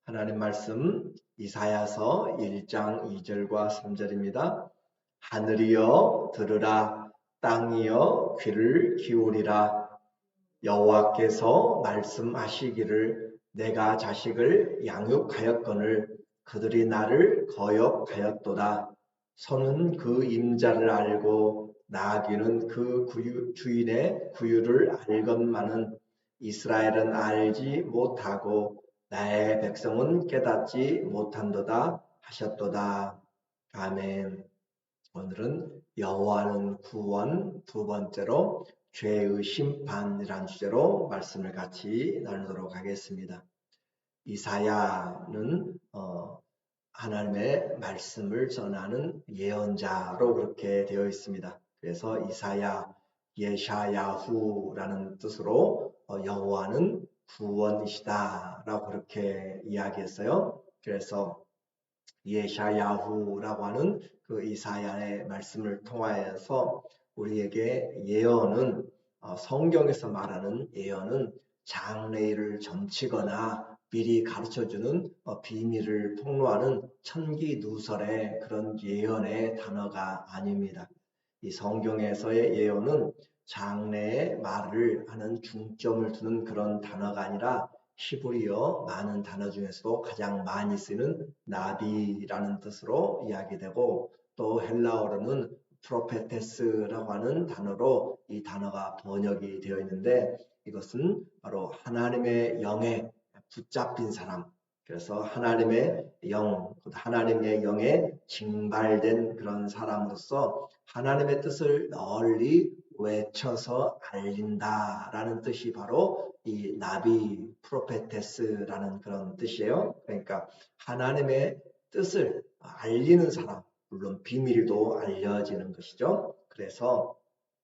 하나님 말씀 이사야서 1장 2절과 3절입니다. 하늘이여 들으라, 땅이여 귀를 기울이라. 여호와께서 말씀하시기를 내가 자식을 양육하였거늘 그들이 나를 거역하였도다. 소는 그 임자를 알고 나귀는 그 주인의 구유를 알건만은 이스라엘은 알지 못하고 나의 백성은 깨닫지 못한도다 하셨도다. 아멘. 오늘은 여호와는 구원, 두 번째로 죄의 심판이란 주제로 말씀을 같이 나누도록 하겠습니다. 이사야는 하나님의 말씀을 전하는 예언자로 그렇게 되어 있습니다. 그래서 이사야, 예샤야후라는 뜻으로 여호와는 구원이시다라고 그렇게 이야기했어요. 그래서 예샤야후라고 하는 그 이사야의 말씀을 통하여서 우리에게 예언은 성경에서 말하는 예언은 장래일을 점치거나 미리 가르쳐주는 비밀을 폭로하는 천기누설의 그런 예언의 단어가 아닙니다. 이 성경에서의 예언은 장래의 말을 하는 중점을 두는 그런 단어가 아니라 히브리어 많은 단어 중에서도 가장 많이 쓰는 나비라는 뜻으로 이야기되고 또 헬라어로는 프로페테스라고 하는 단어로 이 단어가 번역이 되어 있는데 이것은 바로 하나님의 영에 붙잡힌 사람, 그래서 하나님의 영에 징발된 그런 사람으로서 하나님의 뜻을 널리 외쳐서 알린다라는 뜻이 바로 이 나비 프로페테스라는 그런 뜻이에요. 그러니까 하나님의 뜻을 알리는 사람, 물론 비밀도 알려지는 것이죠. 그래서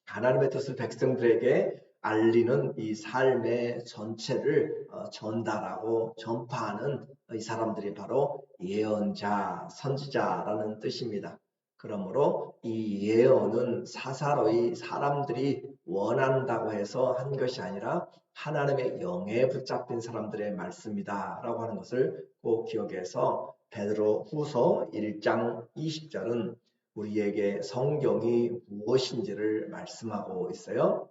하나님의 뜻을 백성들에게 알리는 이 삶의 전체를 전달하고 전파하는 이 사람들이 바로 예언자, 선지자라는 뜻입니다. 그러므로 이 예언은 사사로이 사람들이 원한다고 해서 한 것이 아니라 하나님의 영에 붙잡힌 사람들의 말씀이다 라고 하는 것을 꼭 기억해서 베드로 후서 1장 20절은 우리에게 성경이 무엇인지를 말씀하고 있어요.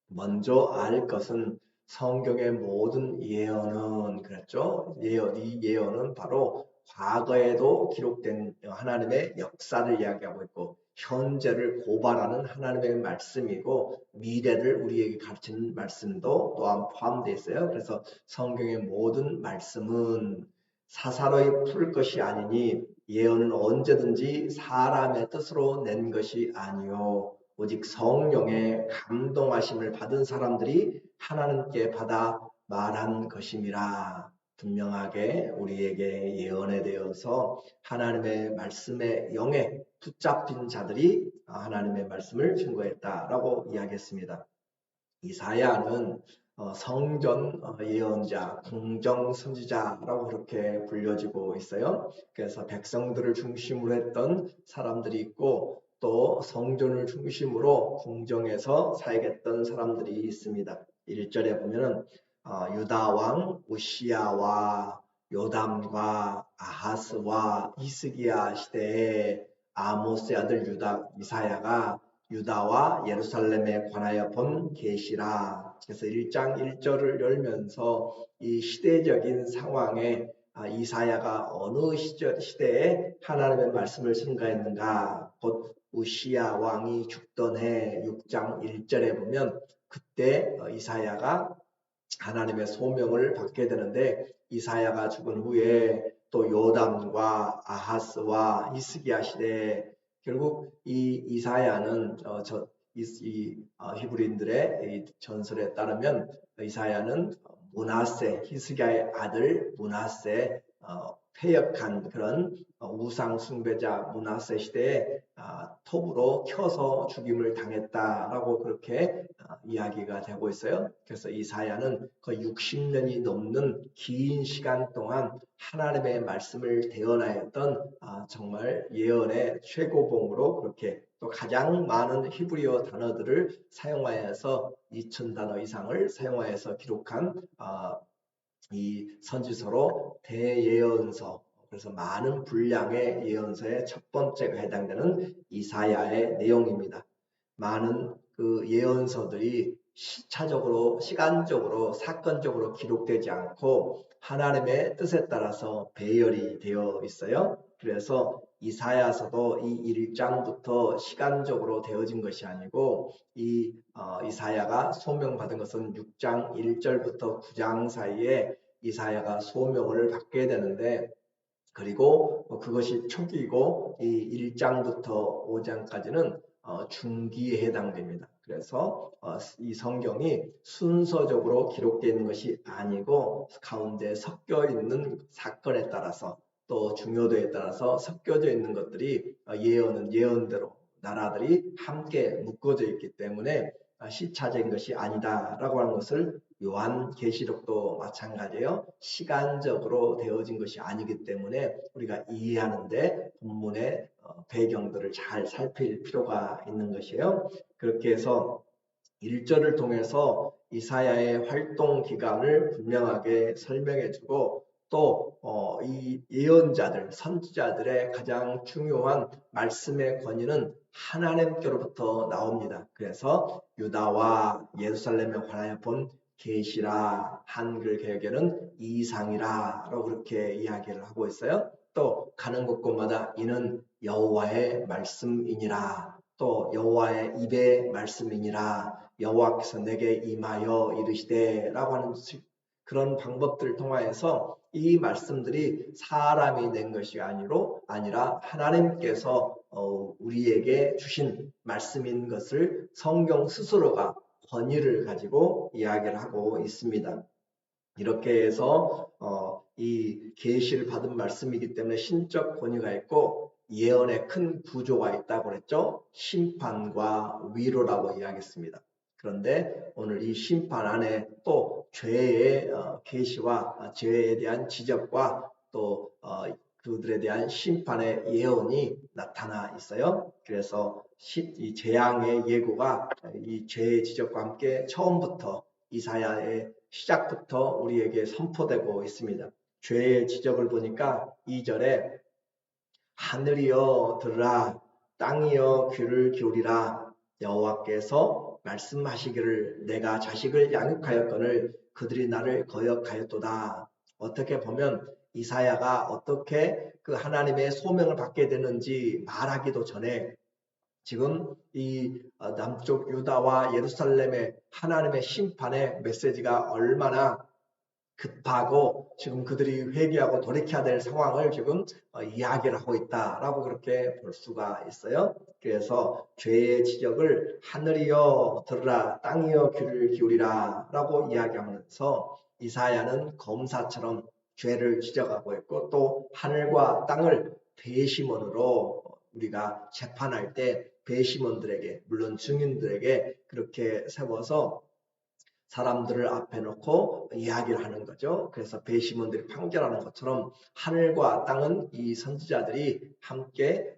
먼저 알 것은 성경의 모든 예언은 그랬죠. 이 예언은 바로 과거에도 기록된 하나님의 역사를 이야기하고 있고 현재를 고발하는 하나님의 말씀이고 미래를 우리에게 가르치는 말씀도 또한 포함되어 있어요. 그래서 성경의 모든 말씀은 사사로이 풀 것이 아니니 예언은 언제든지 사람의 뜻으로 낸 것이 아니요 오직 성령의 감동하심을 받은 사람들이 하나님께 받아 말한 것임이라. 분명하게 우리에게 예언에 대해서 하나님의 말씀의 영에 붙잡힌 자들이 하나님의 말씀을 증거했다라고 이야기했습니다. 이사야는 성전 예언자, 궁정 선지자라고 그렇게 불려지고 있어요. 그래서 백성들을 중심으로 했던 사람들이 있고 또 성전을 중심으로 궁정에서 사역했던 사람들이 있습니다. 1절에 보면은 유다 왕 우시야와 요담과 아하스와 히스기야 시대에 아모스의 아들 유다 이사야가 유다와 예루살렘에 관하여 본 계시라. 그래서 1장 1절을 열면서 이 시대적인 상황에 이사야가 어느 시대에 하나님의 말씀을 증가했는가. 곧 우시야 왕이 죽던 해 6장 1절에 보면 그때 이사야가 하나님의 소명을 받게 되는데 이사야가 죽은 후에 또 요담과 아하스와 히스기야 시대에 결국 이 이사야는 히브리인들의 전설에 따르면 이사야는 므낫세 히스기야의 아들 므낫세 패역한 그런 우상 숭배자 므낫세 시대에 톱으로 켜서 죽임을 당했다라고 그렇게 이야기가 되고 있어요. 그래서 이사야는 거의 60년이 넘는 긴 시간 동안 하나님의 말씀을 대언하였던 정말 예언의 최고봉으로 그렇게 또 가장 많은 히브리어 단어들을 사용하여서 2000단어 이상을 사용하여서 기록한 이 선지서로 대예언서, 그래서 많은 분량의 예언서의 첫 번째가 해당되는 이사야의 내용입니다. 많은 그 예언서들이 시차적으로, 시간적으로, 사건적으로 기록되지 않고 하나님의 뜻에 따라서 배열이 되어 있어요. 그래서 이사야서도 이 1장부터 시간적으로 되어진 것이 아니고 이사야가 소명받은 것은 6장 1절부터 9장 사이에 이사야가 소명을 받게 되는데, 그리고 그것이 초기이고 이 1장부터 5장까지는 중기에 해당됩니다. 그래서 이 성경이 순서적으로 기록되어 있는 것이 아니고 가운데 섞여 있는 사건에 따라서 또 중요도에 따라서 섞여져 있는 것들이 예언은 예언대로 나라들이 함께 묶어져 있기 때문에 시차적인 것이 아니다라고 하는 것을, 요한계시록도 마찬가지예요. 시간적으로 되어진 것이 아니기 때문에 우리가 이해하는데 본문의 배경들을 잘 살필 필요가 있는 것이에요. 그렇게 해서 1절을 통해서 이사야의 활동 기간을 분명하게 설명해주고, 또 이 예언자들, 선지자들의 가장 중요한 말씀의 권위는 하나님께로부터 나옵니다. 그래서 유다와 예루살렘에 관하여 본 계시라, 한글 개혁에는 이상이라라고 그렇게 이야기를 하고 있어요. 또 가는 곳곳마다 이는 여호와의 말씀이니라, 또 여호와의 입의 말씀이니라, 여호와께서 내게 임하여 이르시되라고 하는 그런 방법들을 통하여서 이 말씀들이 사람이 낸 것이 아니라 하나님께서 우리에게 주신 말씀인 것을 성경 스스로가 권위를 가지고 이야기를 하고 있습니다. 이렇게 해서 이 계시를 받은 말씀이기 때문에 신적 권위가 있고 예언의 큰 구조가 있다고 그랬죠. 심판과 위로라고 이야기했습니다. 그런데 오늘 이 심판 안에 또 죄의 계시와 죄에 대한 지적과 또 그들에 대한 심판의 예언이 나타나 있어요. 그래서 이 재앙의 예고가 이 죄의 지적과 함께 처음부터 이사야의 시작부터 우리에게 선포되고 있습니다. 죄의 지적을 보니까 2절에 하늘이여 들으라, 땅이여 귀를 기울이라, 여호와께서 말씀하시기를 내가 자식을 양육하였거늘 그들이 나를 거역하였도다. 어떻게 보면 이사야가 어떻게 그 하나님의 소명을 받게 되는지 말하기도 전에 지금 이 남쪽 유다와 예루살렘의 하나님의 심판의 메시지가 얼마나 급하고 지금 그들이 회개하고 돌이켜야 될 상황을 지금 이야기를 하고 있다라고 그렇게 볼 수가 있어요. 그래서 죄의 지적을 하늘이여 들으라, 땅이여 귀를 기울이라 라고 이야기하면서 이사야는 검사처럼 죄를 지적하고 있고, 또 하늘과 땅을 배심원으로 우리가 재판할 때 배심원들에게, 물론 증인들에게 그렇게 세워서 사람들을 앞에 놓고 이야기를 하는 거죠. 그래서 배심원들이 판결하는 것처럼 하늘과 땅은 이 선지자들이 함께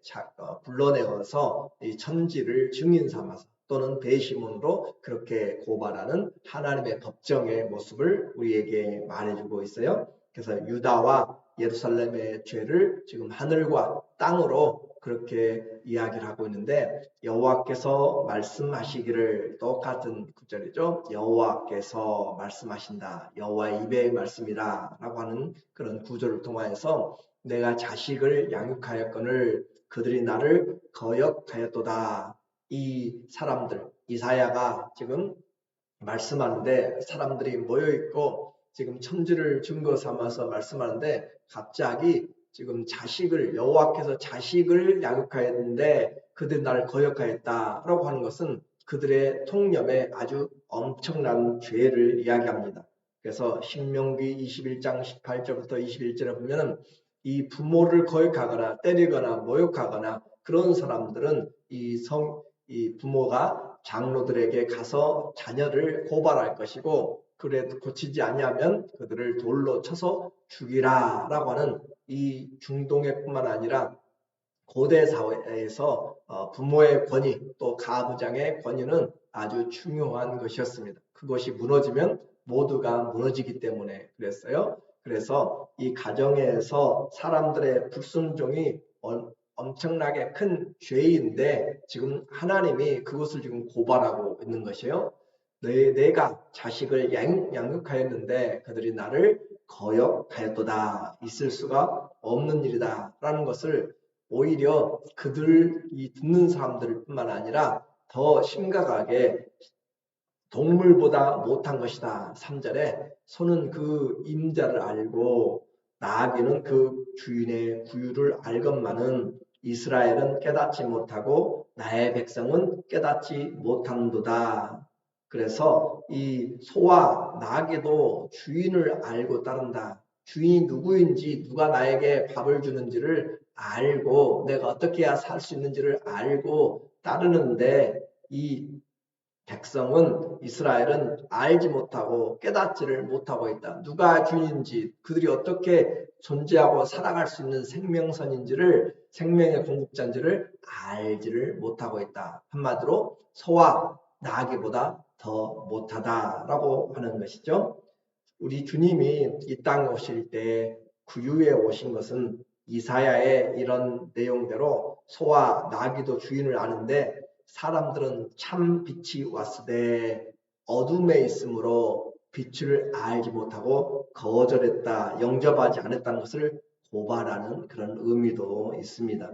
불러내어서 이 천지를 증인 삼아서 또는 배심원으로 그렇게 고발하는 하나님의 법정의 모습을 우리에게 말해주고 있어요. 그래서 유다와 예루살렘의 죄를 지금 하늘과 땅으로 그렇게 이야기를 하고 있는데, 여호와께서 말씀하시기를, 똑같은 구절이죠. 여호와께서 말씀하신다, 여호와의 입의 말씀이라 라고 하는 그런 구절을 통하여서 내가 자식을 양육하였거늘 그들이 나를 거역하였도다. 이 사람들, 이사야가 지금 말씀하는데 사람들이 모여있고 지금 천지를 증거 삼아서 말씀하는데, 갑자기 지금 여호와께서 자식을 양육하였는데 그들이 나를 거역하였다라고 하는 것은 그들의 통념에 아주 엄청난 죄를 이야기합니다. 그래서 신명기 21장 18절부터 21절에 보면 이 부모를 거역하거나 때리거나 모욕하거나 그런 사람들은 이 부모가 장로들에게 가서 자녀를 고발할 것이고, 그래 고치지 아니하면 그들을 돌로 쳐서 죽이라 라고 하는, 이 중동의 뿐만 아니라 고대 사회에서 부모의 권위 또 가부장의 권위는 아주 중요한 것이었습니다. 그것이 무너지면 모두가 무너지기 때문에 그랬어요. 그래서 이 가정에서 사람들의 불순종이 엄청나게 큰 죄인데 지금 하나님이 그것을 지금 고발하고 있는 것이에요. 내가 자식을 양육하였는데 그들이 나를 거역하였도다. 있을 수가 없는 일이다. 라는 것을 오히려 그들이 듣는 사람들 뿐만 아니라 더 심각하게 동물보다 못한 것이다. 3절에 소는 그 임자를 알고 나귀는 그 주인의 구유를 알건만은 이스라엘은 깨닫지 못하고 나의 백성은 깨닫지 못한도다. 그래서 이 소와 나귀도 주인을 알고 따른다. 주인이 누구인지 누가 나에게 밥을 주는지를 알고 내가 어떻게 해야 살 수 있는지를 알고 따르는데 이 백성은 이스라엘은 알지 못하고 깨닫지를 못하고 있다. 누가 주인인지 그들이 어떻게 존재하고 살아갈 수 있는 생명선인지를 생명의 공급자인지를 알지를 못하고 있다. 한마디로 소와 나귀보다 더 못하다라고 하는 것이죠. 우리 주님이 이 땅에 오실 때 구유에 오신 것은 이사야의 이런 내용대로 소와 나귀도 주인을 아는데 사람들은 참 빛이 왔으되 어둠에 있으므로 빛을 알지 못하고 거절했다, 영접하지 않았다는 것을 고발하는 그런 의미도 있습니다.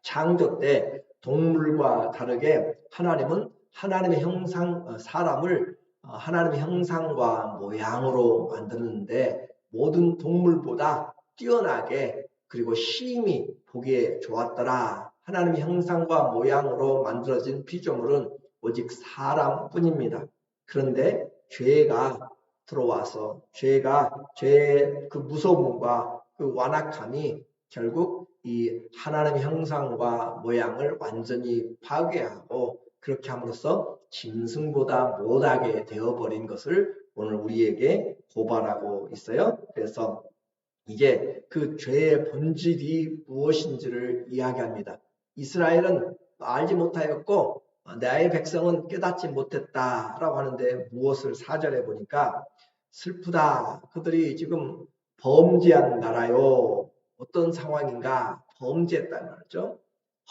창조 때 동물과 다르게 하나님은 하나님의 형상, 사람을 하나님의 형상과 모양으로 만드는데 모든 동물보다 뛰어나게 그리고 심히 보기에 좋았더라. 하나님의 형상과 모양으로 만들어진 피조물은 오직 사람뿐입니다. 그런데 죄가 들어와서 죄의 그 무서움과 그 완악함이 결국 이 하나님의 형상과 모양을 완전히 파괴하고 그렇게 함으로써 짐승보다 못하게 되어버린 것을 오늘 우리에게 고발하고 있어요. 그래서 이제 그 죄의 본질이 무엇인지를 이야기합니다. 이스라엘은 알지 못하였고 나의 백성은 깨닫지 못했다라고 하는데 무엇을 4절에 보니까 슬프다. 그들이 지금 범죄한 나라요. 어떤 상황인가? 범죄했단 말이죠.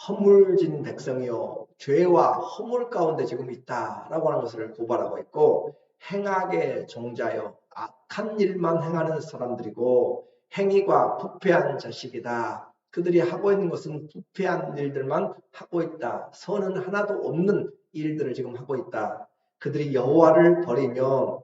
허물진 백성이요. 죄와 허물 가운데 지금 있다라고 하는 것을 고발하고 있고 행악의 종자요. 악한 일만 행하는 사람들이고 행위가 부패한 자식이다. 그들이 하고 있는 것은 부패한 일들만 하고 있다. 선은 하나도 없는 일들을 지금 하고 있다. 그들이 여호와를 버리며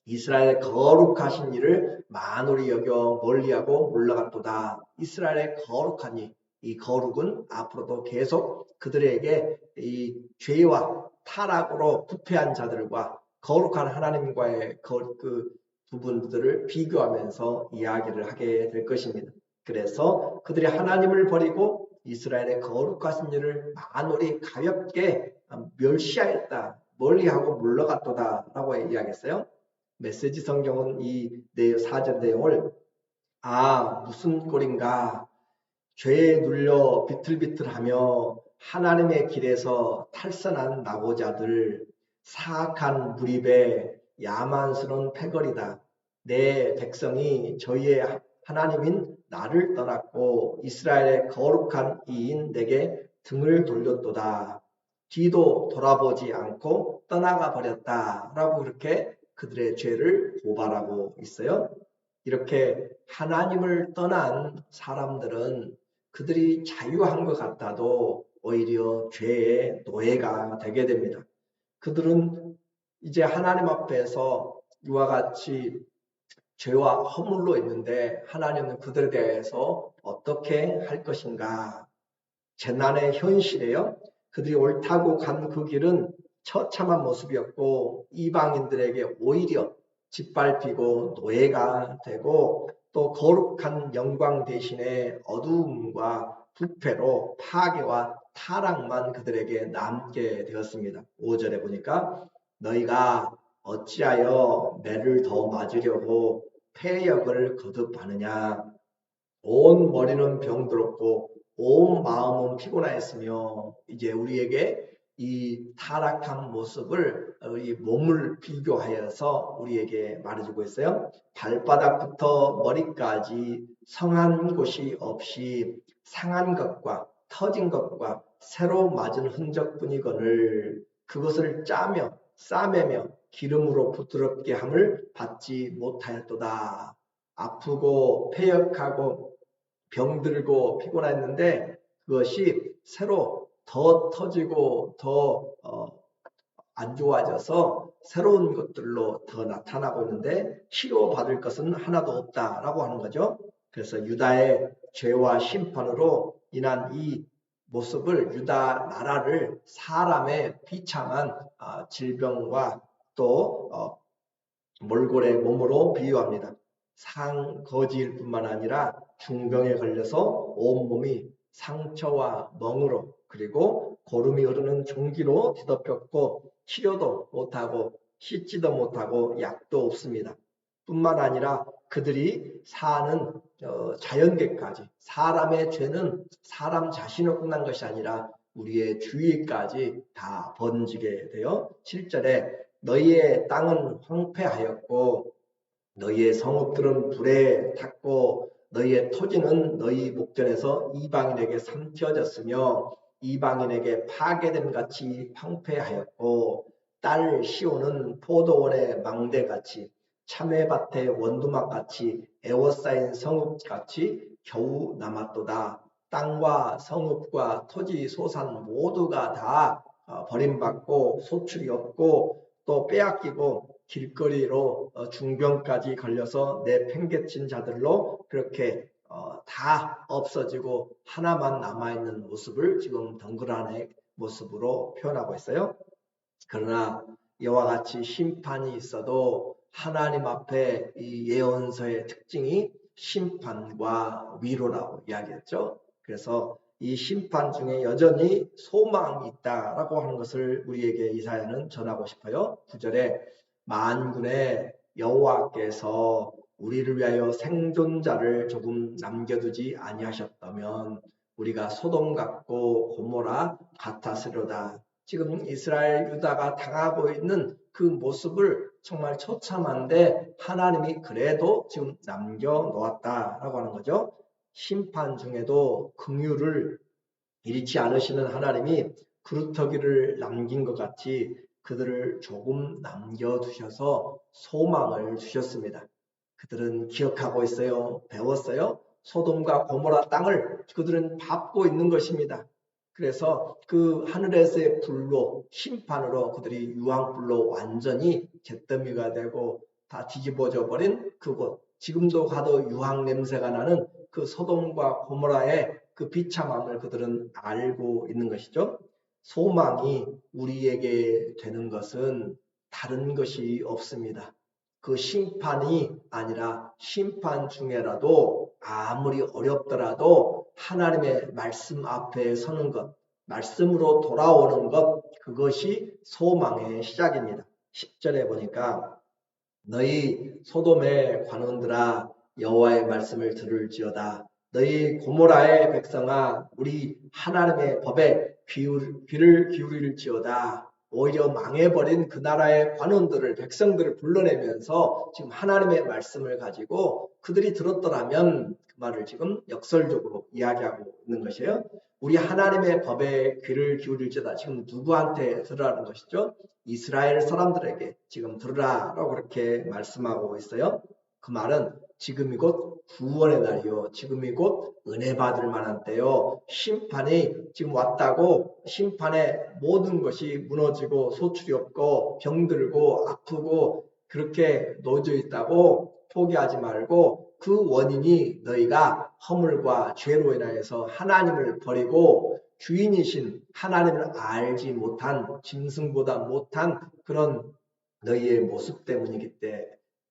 이스라엘의 거룩하신 일을 만홀히 여겨 멀리하고 몰라갔도다. 이스라엘의 거룩한 일, 이 거룩은 앞으로도 계속 그들에게 이 죄와 타락으로 부패한 자들과 거룩한 하나님과의 그 부분들을 비교하면서 이야기를 하게 될 것입니다. 그래서 그들이 하나님을 버리고 이스라엘의 거룩하신 일을 만홀히 가볍게 멸시하였다. 멀리하고 물러갔도다 라고 이야기했어요. 메시지 성경은 이 4절 내용을 무슨 꼴인가 죄에 눌려 비틀비틀하며 하나님의 길에서 탈선한 낙오자들 사악한 무리배 야만스러운 패거리다. 내 백성이 저희의 하나님인 나를 떠났고 이스라엘의 거룩한 이인 내게 등을 돌렸도다. 뒤도 돌아보지 않고 떠나가 버렸다. 라고 그렇게 그들의 죄를 고발하고 있어요. 이렇게 하나님을 떠난 사람들은 그들이 자유한 것 같아도 오히려 죄의 노예가 되게 됩니다. 그들은 이제 하나님 앞에서 이와 같이 죄와 허물로 있는데 하나님은 그들에 대해서 어떻게 할 것인가? 재난의 현실이에요. 그들이 옳다고 간 그 길은 처참한 모습이었고 이방인들에게 오히려 짓밟히고 노예가 되고 또 거룩한 영광 대신에 어두움과 부패로 파괴와 타락만 그들에게 남게 되었습니다. 5절에 보니까 너희가 어찌하여 매를 더 맞으려고 패역을 거듭하느냐. 온 머리는 병들었고 온 마음은 피곤하였으며 이제 우리에게 이 타락한 모습을 이 몸을 비교하여서 우리에게 말해주고 있어요. 발바닥부터 머리까지 성한 곳이 없이 상한 것과 터진 것과 새로 맞은 흔적뿐이거늘 그것을 짜며 싸매며 기름으로 부드럽게 함을 받지 못하였도다. 아프고 패역하고 병들고 피곤했는데 그것이 새로 더 터지고 더 안 좋아져서 새로운 것들로 더 나타나고 있는데 치료받을 것은 하나도 없다라고 하는 거죠. 그래서 유다의 죄와 심판으로 인한 이 모습을 유다 나라를 사람의 비참한 질병과 또 몰골의 몸으로 비유합니다. 상거지일 뿐만 아니라 중병에 걸려서 온몸이 상처와 멍으로 그리고 고름이 흐르는 종기로 뒤덮였고 치료도 못하고 씻지도 못하고 약도 없습니다. 뿐만 아니라 그들이 사는 자연계까지 사람의 죄는 사람 자신을 끝난 것이 아니라 우리의 주위까지 다 번지게 되어 7절에 너희의 땅은 황폐하였고 너희의 성읍들은 불에 탔고 너희의 토지는 너희 목전에서 이방인에게 삼켜졌으며 이방인에게 파괴됨 같이 황폐하였고 딸 시온은 포도원의 망대같이 참외밭의 원두막같이 에워싸인 성읍같이 겨우 남았도다. 땅과 성읍과 토지 소산 모두가 다 버림받고 소출이 없고 또 빼앗기고 길거리로 중병까지 걸려서 내팽개친 자들로 그렇게 다 없어지고 하나만 남아있는 모습을 지금 덩그러니 모습으로 표현하고 있어요. 그러나 이와 같이 심판이 있어도 하나님 앞에 이 예언서의 특징이 심판과 위로라고 이야기했죠. 그래서 이 심판 중에 여전히 소망이 있다라고 하는 것을 우리에게 이사야는 전하고 싶어요. 9절에 만군의 여호와께서 우리를 위하여 생존자를 조금 남겨두지 아니하셨다면 우리가 소돔 같고 고모라 같았으려다. 지금 이스라엘 유다가 당하고 있는 그 모습을 정말 처참한데 하나님이 그래도 지금 남겨놓았다라고 하는 거죠. 심판 중에도 긍휼을 잃지 않으시는 하나님이 그루터기를 남긴 것 같이 그들을 조금 남겨두셔서 소망을 주셨습니다. 그들은 기억하고 있어요. 배웠어요. 소돔과 고모라 땅을 그들은 밟고 있는 것입니다. 그래서 그 하늘에서의 불로 심판으로 그들이 유황불로 완전히 잿더미가 되고 다 뒤집어져 버린 그곳, 지금도 가도 유황 냄새가 나는 그 소돔과 고모라의 그 비참함을 그들은 알고 있는 것이죠. 소망이 우리에게 되는 것은 다른 것이 없습니다. 그 심판이 아니라 심판 중에라도 아무리 어렵더라도 하나님의 말씀 앞에 서는 것, 말씀으로 돌아오는 것, 그것이 소망의 시작입니다. 10절에 보니까 너희 소돔의 관원들아 여호와의 말씀을 들을지어다. 너희 고모라의 백성아 우리 하나님의 법에 귀를 기울일지어다. 오히려 망해버린 그 나라의 관원들을 백성들을 불러내면서 지금 하나님의 말씀을 가지고 그들이 들었더라면 그 말을 지금 역설적으로 이야기하고 있는 것이에요. 우리 하나님의 법에 귀를 기울일지어다. 지금 누구한테 들으라는 것이죠? 이스라엘 사람들에게 지금 들으라라고 그렇게 말씀하고 있어요. 그 말은 지금이 곧 구원의 날이요. 지금이 곧 은혜 받을 만한 때요. 심판이 지금 왔다고 심판의 모든 것이 무너지고 소출이 없고 병들고 아프고 그렇게 놓여져 있다고 포기하지 말고 그 원인이 너희가 허물과 죄로 인하여서 하나님을 버리고 주인이신 하나님을 알지 못한 짐승보다 못한 그런 너희의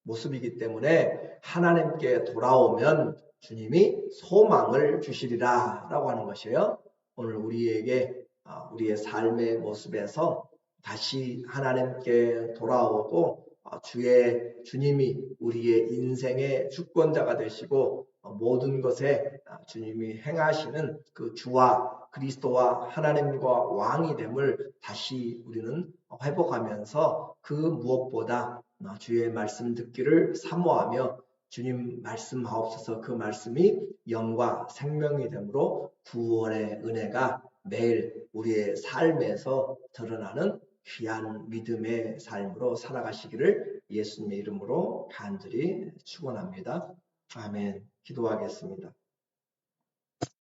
모습이기 때문에 하나님께 돌아오면 주님이 소망을 주시리라 라고 하는 것이에요. 오늘 우리에게 우리의 삶의 모습에서 다시 하나님께 돌아오고 주님이 우리의 인생의 주권자가 되시고 모든 것에 주님이 행하시는 그 주와 그리스도와 하나님과 왕이 됨을 다시 우리는 회복하면서 그 무엇보다 주의 말씀 듣기를 사모하며 주님 말씀하옵소서 그 말씀이 영과 생명이 되므로 구원의 은혜가 매일 우리의 삶에서 드러나는 귀한 믿음의 삶으로 살아가시기를 예수님의 이름으로 간절히 축원합니다. 아멘. 기도하겠습니다.